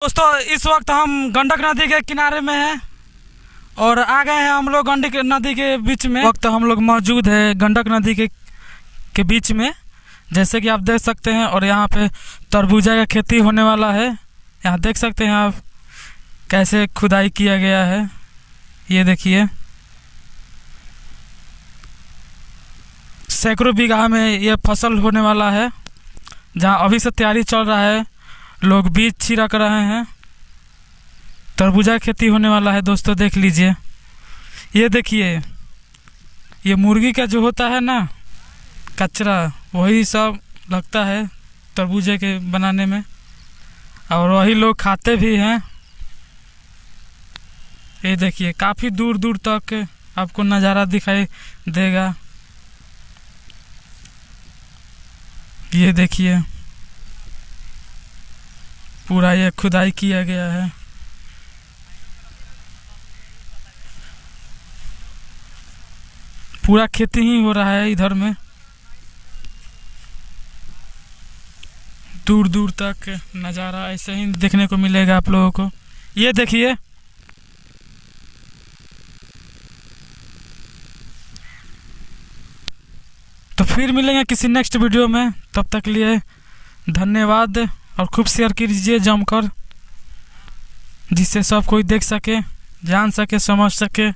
दोस्तों इस वक्त हम गंडक नदी के किनारे में हैं और आ गए हैं हम लोग गंडक नदी के बीच में। वक्त हम लोग मौजूद है गंडक नदी के बीच में, जैसे कि आप देख सकते हैं। और यहाँ पे तरबूजा का खेती होने वाला है। यहाँ देख सकते हैं आप कैसे खुदाई किया गया है। ये देखिए सैकड़ों बीघा में ये फसल होने वाला है, जहाँ अभी से तैयारी चल रहा है। लोग बीज छिड़क रहे हैं। तरबूजा खेती होने वाला है दोस्तों, देख लीजिए। ये देखिए ये मुर्गी का जो होता है ना कचरा, वही सब लगता है तरबूजे के बनाने में, और वही लोग खाते भी हैं। ये देखिए काफ़ी दूर दूर तक आपको नज़ारा दिखाई देगा। ये देखिए पूरा ये खुदाई किया गया है। पूरा खेती ही हो रहा है इधर में, दूर दूर तक नज़ारा ऐसे ही देखने को मिलेगा आप लोगों को। ये देखिए तो फिर मिलेंगे किसी नेक्स्ट वीडियो में। तब तक लिए धन्यवाद, और खूब शेयर कीजिए जमकर, जिससे सब कोई देख सके, जान सके, समझ सके।